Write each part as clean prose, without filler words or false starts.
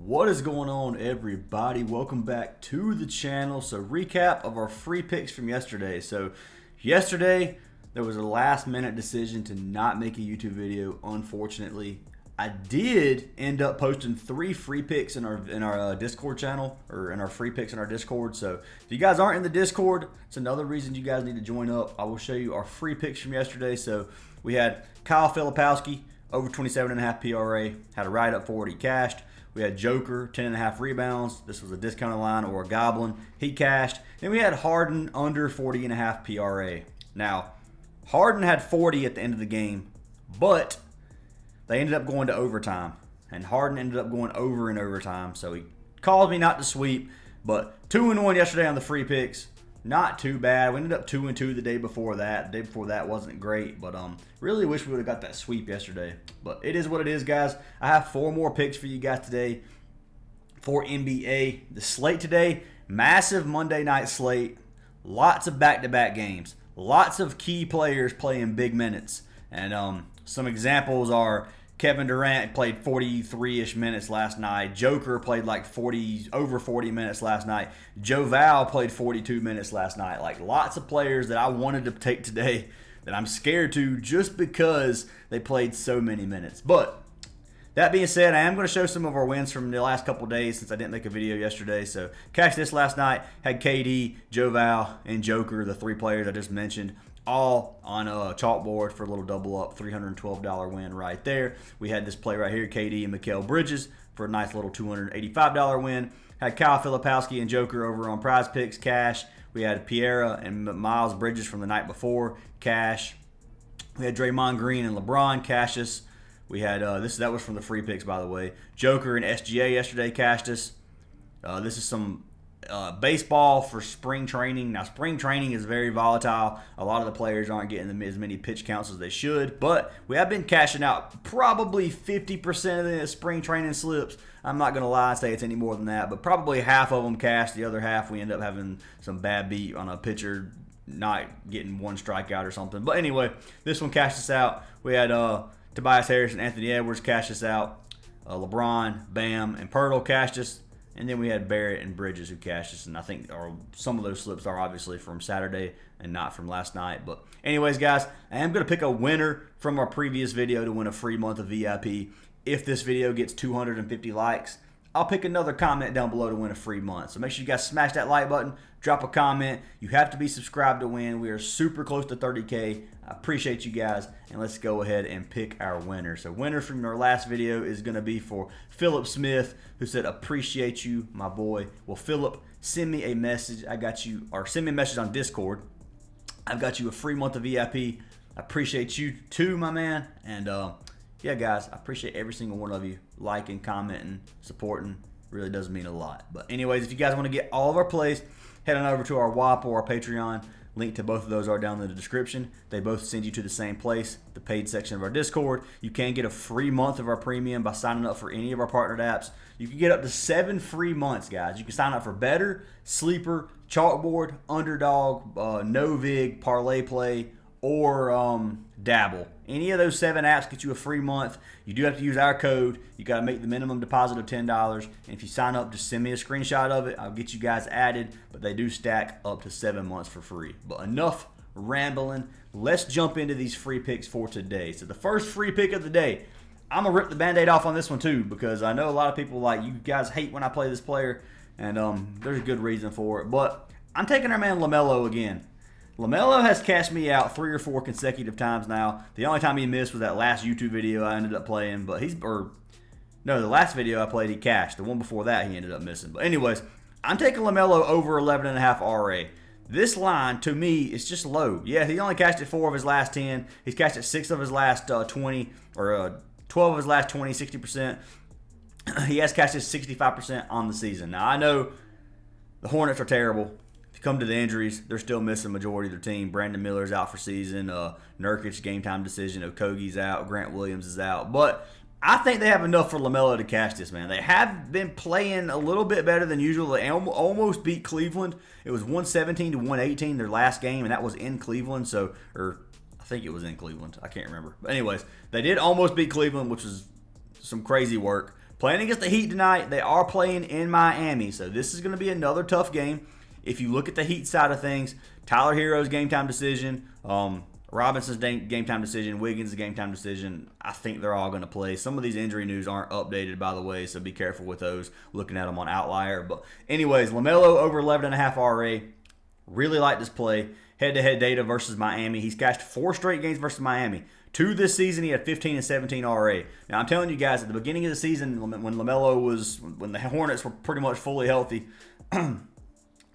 What is going on, everybody? Welcome back to the channel. So recap of our free picks from yesterday. So yesterday there was a last minute decision to not make a YouTube video, unfortunately. I did end up posting 3 free picks in our Discord channel, or in our free picks in our Discord. So if you guys aren't in the Discord, it's another reason you guys need to join up. I will show you our free picks from yesterday. So we had Kyle Filipowski over 27.5 PRA, had a write up for it, he cashed. We had Joker, 10.5 rebounds. This was a discounted line or a goblin. He cashed. Then we had Harden under 40.5 PRA. Now, Harden had 40 at the end of the game, but they ended up going to overtime. And Harden ended up going over in overtime. So he called me not to sweep. But 2-1 yesterday on the free picks. Not too bad. We ended up 2-2 the day before that. The day before that wasn't great, but really wish we would have got that sweep yesterday. But it is what it is, guys. I have 4 more picks for you guys today for NBA. The slate today, massive Monday night slate. Lots of back-to-back games. Lots of key players playing big minutes. And some examples are Kevin Durant played 43-ish minutes last night. Joker played like over 40 minutes last night. Joe Val played 42 minutes last night. Like lots of players that I wanted to take today that I'm scared to just because they played so many minutes. But that being said, I am going to show some of our wins from the last couple days since I didn't make a video yesterday. So cashed this last night. Had KD, Joe Val, and Joker, the 3 players I just mentioned, all on a chalkboard for a little double up, $312 win right there. We had this play right here, KD and Mikal Bridges, for a nice little $285 win. Had Kyle Filipowski and Joker over on Prizepicks, cash. We had Pierre and Miles Bridges from the night before, cash. We had Draymond Green and LeBron, cash us. We had, that was from the free picks, by the way. Joker and SGA yesterday cashed us. This is some baseball for spring training. Now, spring training is very volatile. A lot of the players aren't getting as many pitch counts as they should, but we have been cashing out probably 50% of the spring training slips. I'm not going to lie and say it's any more than that, but probably half of them cashed. The other half, we end up having some bad beat on a pitcher not getting 1 strikeout or something. But anyway, this one cashed us out. We had Tobias Harris and Anthony Edwards cashed us out. LeBron, Bam, and Pirtle cashed us. And then we had Barrett and Bridges who cashed us, and I think some of those slips are obviously from Saturday and not from last night. But anyways, guys, I am going to pick a winner from our previous video to win a free month of VIP. If this video gets 250 likes, I'll pick another comment down below to win a free month. So make sure you guys smash that like button, drop a comment. You have to be subscribed to win. We are super close to 30K. I appreciate you guys, and let's go ahead and pick our winner. So winner from our last video is going to be for Philip Smith, who said, appreciate you, my boy. Well, Philip, send me a message. I got you, or send me a message on Discord. I've got you a free month of VIP. I appreciate you too, my man. And yeah, guys, I appreciate every single one of you liking, commenting, supporting. Really does mean a lot. But anyways, if you guys want to get all of our plays, head on over to our WAP or our Patreon. Link to both of those are down in the description. They both send you to the same place, the paid section of our Discord. You can get a free month of our premium by signing up for any of our partnered apps. You can get up to 7 free months, guys. You can sign up for Better, Sleeper, Chalkboard, Underdog, NOVIG, Parlay Play, or Dabble. Any of those 7 apps get you a free month. You do have to use our code. You got to make the minimum deposit of $10. And if you sign up, just send me a screenshot of it. I'll get you guys added. But they do stack up to 7 months for free. But enough rambling. Let's jump into these free picks for today. So the first free pick of the day, I'm going to rip the Band-Aid off on this one too, because I know a lot of people you guys hate when I play this player. And there's a good reason for it. But I'm taking our man Lamelo again. Lamelo has cashed me out 3 or 4 consecutive times now. The only time he missed was that last YouTube video I ended up playing, but the last video I played he cashed. The one before that he ended up missing. But anyways, I'm taking Lamelo over 11.5 RA. This line, to me, is just low. Yeah, he only cashed at 4 of his last 10. He's cashed at 6 of his last 20, or 12 of his last 20, 60%. He has cashed at 65% on the season. Now, I know the Hornets are terrible. Come to the injuries, they're still missing majority of their team. Brandon Miller's out for season. Nurkic, game time decision. Okogie's out. Grant Williams is out. But I think they have enough for Lamelo to cash this, man. They have been playing a little bit better than usual. They almost beat Cleveland. It was 117 to 118 their last game, and that was in Cleveland. I think it was in Cleveland. I can't remember. But anyways, they did almost beat Cleveland, which was some crazy work. Playing against the Heat tonight. They are playing in Miami, so this is going to be another tough game. If you look at the Heat side of things, Tyler Hero's game time decision, Robinson's game time decision, Wiggins' game time decision, I think they're all going to play. Some of these injury news aren't updated, by the way, so be careful with those, looking at them on Outlier. But anyways, LaMelo over 11.5 RA. Really like this play. Head-to-head data versus Miami. He's cashed 4 straight games versus Miami. 2 this season, he had 15 and 17 RA. Now, I'm telling you guys, at the beginning of the season, when the Hornets were pretty much fully healthy,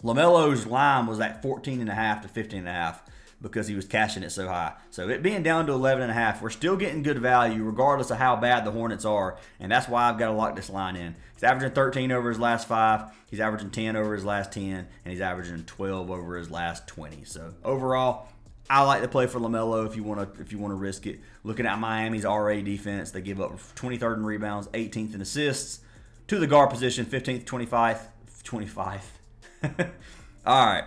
LaMelo's line was at 14.5 to 15.5 because he was cashing it so high. So it being down to 11.5, we're still getting good value regardless of how bad the Hornets are, and that's why I've got to lock this line in. He's averaging 13 over his last 5, he's averaging 10 over his last 10, and he's averaging 12 over his last 20. So overall, I like to play for LaMelo if you want to risk it. Looking at Miami's RA defense, they give up 23rd in rebounds, 18th in assists. To the guard position, 15th, 25. All right.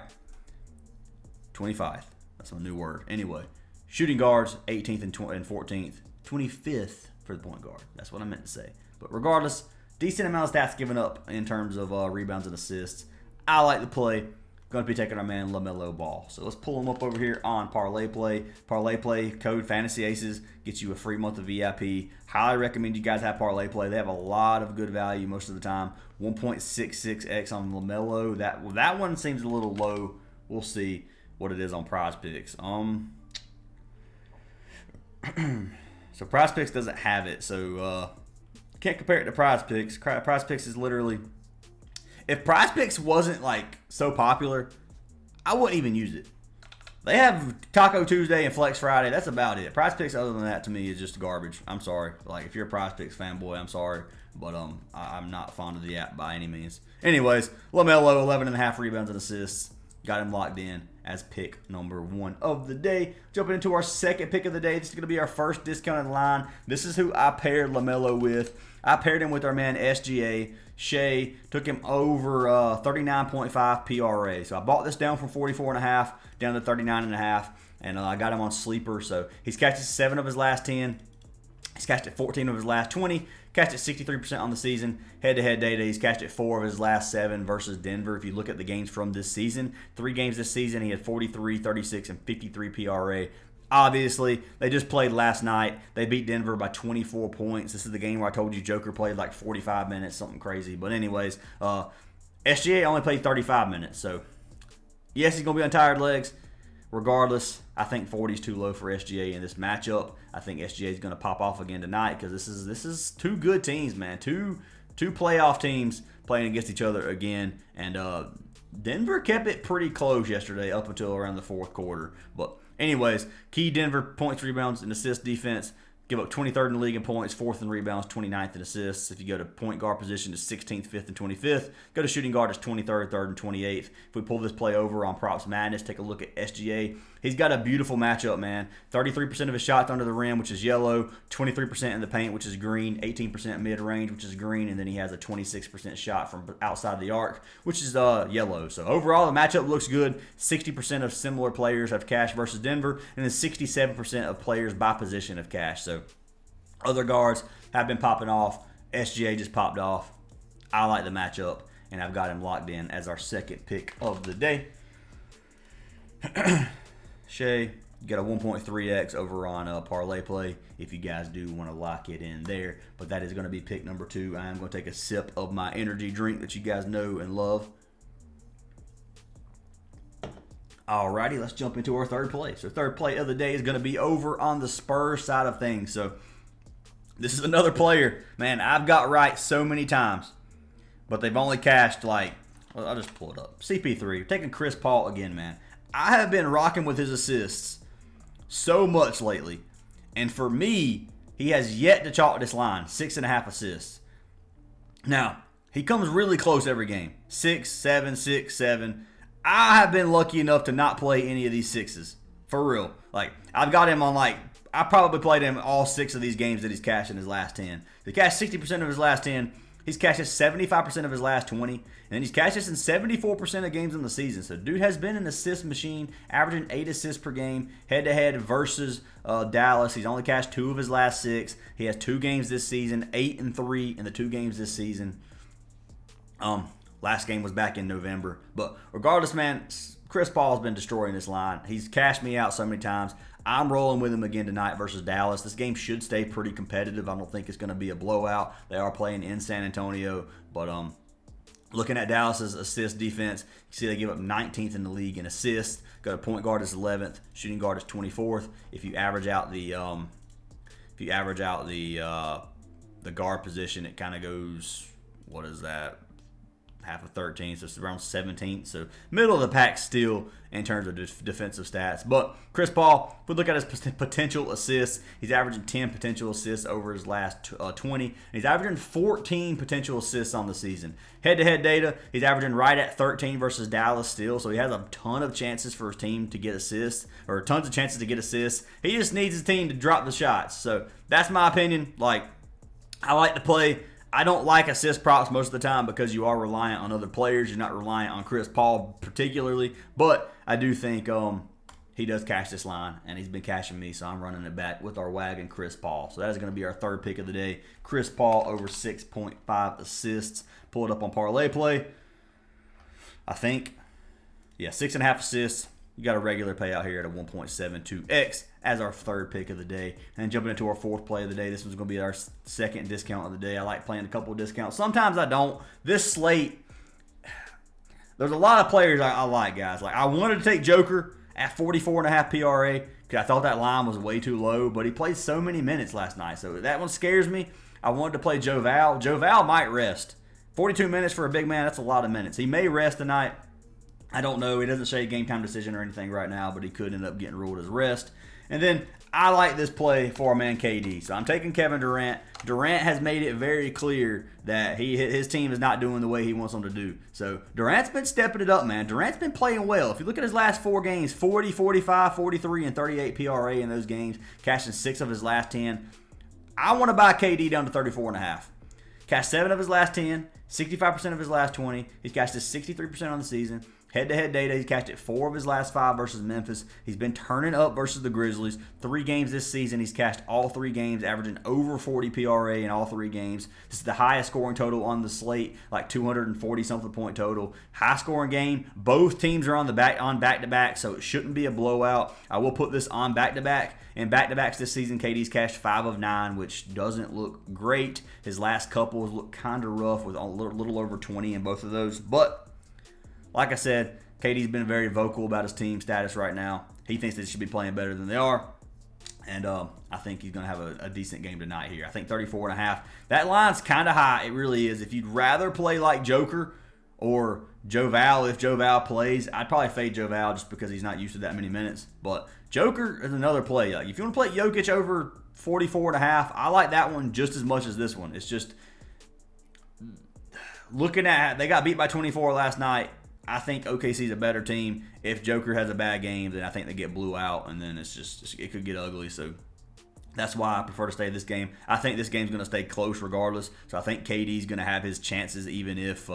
25. That's a new word. Anyway, shooting guards, 18th and 14th. 25th for the point guard. That's what I meant to say. But regardless, decent amount of stats given up in terms of rebounds and assists. I like to play. Going to be taking our man Lamelo Ball. So let's pull him up over here on Parlay Play. Parlay Play code Fantasy Aces gets you a free month of VIP. Highly recommend you guys have Parlay Play. They have a lot of good value most of the time. 1.66x on Lamelo. That one seems a little low. We'll see what it is on Prizepicks. So Prizepicks doesn't have it. So can't compare it to Prizepicks. Prizepicks is literally, if Prizepicks wasn't like so popular, I wouldn't even use it. They have Taco Tuesday and Flex Friday. That's about it. Prizepicks, other than that, to me is just garbage. I'm sorry. Like, if you're a Prizepicks fanboy, I'm sorry, but I'm not fond of the app by any means. Anyways, LaMelo, 11.5 rebounds and assists. Got him locked in as pick number 1 of the day. Jumping into our second pick of the day. This is going to be our first discounted line. This is who I paired LaMelo with. I paired him with our man SGA. Shea took him over 39.5 PRA. So I bought this down from 44.5 down to 39.5, and I got him on sleeper. So he's cashed it 7 of his last 10. He's cashed it 14 of his last 20. Cashed it 63% on the season. Head-to-head data, he's cashed it 4 of his last 7 versus Denver. If you look at the games from this season, 3 games this season, he had 43, 36, and 53 PRA. Obviously, they just played last night. They beat Denver by 24 points. This is the game where I told you Joker played like 45 minutes, something crazy. But anyways, SGA only played 35 minutes. So, yes, he's going to be on tired legs. Regardless, I think 40 is too low for SGA in this matchup. I think SGA is going to pop off again tonight because this is 2 good teams, man. Two playoff teams playing against each other again. And Denver kept it pretty close yesterday up until around the 4th quarter. But anyways, key Denver points, rebounds, and assist defense. Give up 23rd in the league in points, 4th in rebounds, 29th in assists. If you go to point guard position, it's 16th, 5th, and 25th. Go to shooting guard, it's 23rd, 3rd, and 28th. If we pull this play over on Props Madness, take a look at SGA. He's got a beautiful matchup, man. 33% of his shots under the rim, which is yellow, 23% in the paint, which is green, 18% mid-range, which is green, and then he has a 26% shot from outside the arc, which is yellow. So overall, the matchup looks good. 60% of similar players have cash versus Denver, and then 67% of players by position have cash. So other guards have been popping off. SGA just popped off. I like the matchup, and I've got him locked in as our second pick of the day. Shea, you got a 1.3x over on Parlay Play if you guys do want to lock it in there. But that is going to be pick number 2. I am going to take a sip of my energy drink that you guys know and love. Alrighty, let's jump into our third play. So third play of the day is going to be over on the Spurs side of things. So this is another player, man, I've got right so many times. But they've only cashed like, well, I'll just pull it up. CP3, taking Chris Paul again, man. I have been rocking with his assists so much lately. And for me, he has yet to chalk this line. 6.5 assists. Now, he comes really close every game. 6, 7, 6, 7. I have been lucky enough to not play any of these 6s. For real. Like, I've got him on I probably played him all 6 of these games that he's cashed in his last 10. He cashed 60% of his last 10. He's cashed this 75% of his last 20, and then he's cashed this in 74% of games in the season. So dude has been an assist machine, averaging 8 assists per game, head-to-head versus Dallas. He's only cashed 2 of his last 6. He has 2 games this season, 8 and 3 in the 2 games this season. Last game was back in November. But regardless, man, Chris Paul has been destroying this line. He's cashed me out so many times. I'm rolling with him again tonight versus Dallas. This game should stay pretty competitive. I don't think it's going to be a blowout. They are playing in San Antonio. But looking at Dallas's assist defense, you see they give up 19th in the league in assists. Got a point guard is 11th, shooting guard is 24th. If you average out the guard position, it kind of goes, what is that? Half of 13, so it's around 17th. So middle of the pack still in terms of defensive stats. But Chris Paul, if we look at his potential assists, he's averaging 10 potential assists over his last 20. And he's averaging 14 potential assists on the season. Head-to-head data, he's averaging right at 13 versus Dallas still. So he has a ton of chances for his team to get assists, or tons of chances to get assists. He just needs his team to drop the shots. So that's my opinion. Like, I like to play. I don't like assist props most of the time because you are reliant on other players. You're not reliant on Chris Paul particularly. But I do think he does cash this line, and he's been cashing me, so I'm running it back with our wagon Chris Paul. So that is going to be our third pick of the day. Chris Paul over 6.5 assists. Pull it up on Parlay Play. I think, yeah, 6.5 assists. You got a regular payout here at a 1.72x as our third pick of the day. And jumping into our fourth play of the day, this one's going to be our second discount of the day. I like playing a couple of discounts. Sometimes I don't. This slate, there's a lot of players I like, guys. Like, I wanted to take Joker at 44.5 PRA because I thought that line was way too low, but he played so many minutes last night. So that one scares me. I wanted to play Joe Val. Joe Val might rest. 42 minutes for a big man, that's a lot of minutes. He may rest tonight. I don't know. He doesn't say game time decision or anything right now, but he could end up getting ruled as rest. And then I like this play for our man KD. So I'm taking Kevin Durant. Durant has made it very clear that his team is not doing the way he wants them to do. So Durant's been stepping it up, man. Durant's been playing well. If you look at his last 4 games, 40, 45, 43, and 38 PRA in those games, cashing 6 of his last 10. I want to buy KD down to 34.5. Cashed 7 of his last 10, 65% of his last 20. He's cashed his 63% on the season. Head-to-head data, he's cashed it 4 of his last 5 versus Memphis. He's been turning up versus the Grizzlies. 3 games this season, he's cashed all 3 games, averaging over 40 PRA in all 3 games. This is the highest scoring total on the slate, like 240-something point total. High-scoring game. Both teams are on back-to-back, so it shouldn't be a blowout. I will put this on back-to-back. In back-to-backs this season, KD's cashed 5 of 9, which doesn't look great. His last couple look kind of rough with a little over 20 in both of those, but like I said, KD's been very vocal about his team status right now. He thinks they should be playing better than they are. And I think he's going to have a decent game tonight here. I think 34.5. That line's kind of high. It really is. If you'd rather play like Joker or Joe Val, if Joe Val plays, I'd probably fade Joe Val just because he's not used to that many minutes. But Joker is another play. Like, if you want to play Jokic over 44.5, I like that one just as much as this one. It's just looking at, they got beat by 24 last night. I think OKC's a better team. If Joker has a bad game, then I think they get blew out, and then it could get ugly. So that's why I prefer to stay this game. I think this game's going to stay close regardless. So I think KD's going to have his chances, even if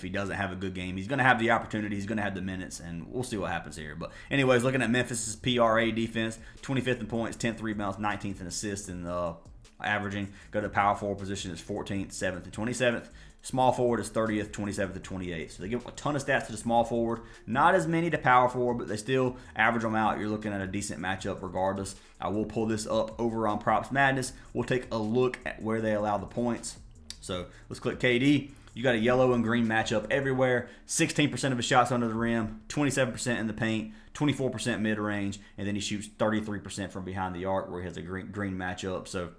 he doesn't have a good game. He's going to have the opportunity. He's going to have the minutes, and we'll see what happens here. But anyways, looking at Memphis's PRA defense, 25th in points, 10th rebounds, 19th in assists, and averaging. Go to power forward position is 14th, 7th, and 27th. Small forward is 30th, 27th, and 28th. So they give a ton of stats to the small forward. Not as many to power forward, but they still average them out. You're looking at a decent matchup regardless. I will pull this up over on Props Madness. We'll take a look at where they allow the points. So let's click KD. You got a yellow and green matchup everywhere. 16% of his shots under the rim, 27% in the paint, 24% mid-range, and then he shoots 33% from behind the arc where he has a green matchup. So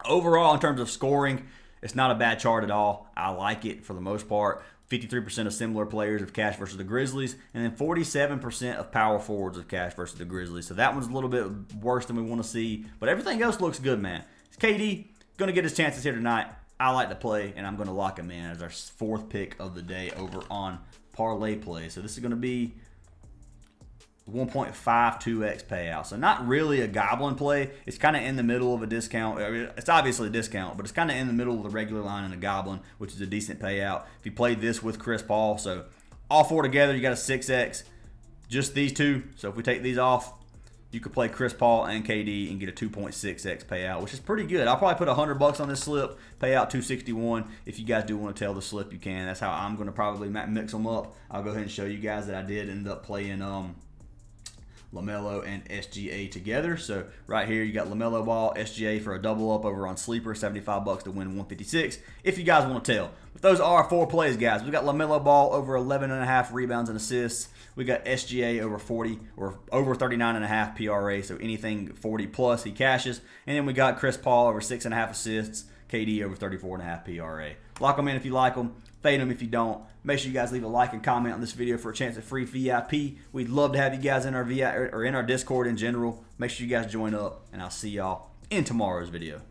overall, in terms of scoring, it's not a bad chart at all. I like it for the most part. 53% of similar players have cashed versus the Grizzlies, and then 47% of power forwards have cashed versus the Grizzlies. So that one's a little bit worse than we want to see, but everything else looks good, man. It's KD going to get his chances here tonight. I like to play, and I'm going to lock him in as our 4th pick of the day over on Parlay Play. So this is going to be 1.52x payout. So not really a goblin play. It's kind of in the middle of a discount. I mean, it's obviously a discount, but it's kind of in the middle of the regular line and a goblin, which is a decent payout. If you played this with Chris Paul, so all four together, you got a 6x. Just these two. So if we take these off, you could play Chris Paul and KD and get a 2.6x payout, which is pretty good. I'll probably put $100 on this slip, pay out 261. If you guys do want to tell the slip, you can. That's how I'm going to probably mix them up. I'll go ahead and show you guys that I did end up playing Lamelo and SGA together. So right here you got Lamelo Ball, SGA for a double up over on Sleeper, $75 to win 156. If you guys want to tell, but those are our 4 plays, guys. We got Lamelo Ball over 11.5 rebounds and assists. We got SGA over 40 or over 39.5 PRA. So anything 40 plus he cashes. And then we got Chris Paul over 6.5 assists. KD over 34.5 PRA. Lock them in if you like them. Fade them if you don't. Make sure you guys leave a like and comment on this video for a chance at free VIP. We'd love to have you guys in our Discord in general. Make sure you guys join up, and I'll see y'all in tomorrow's video.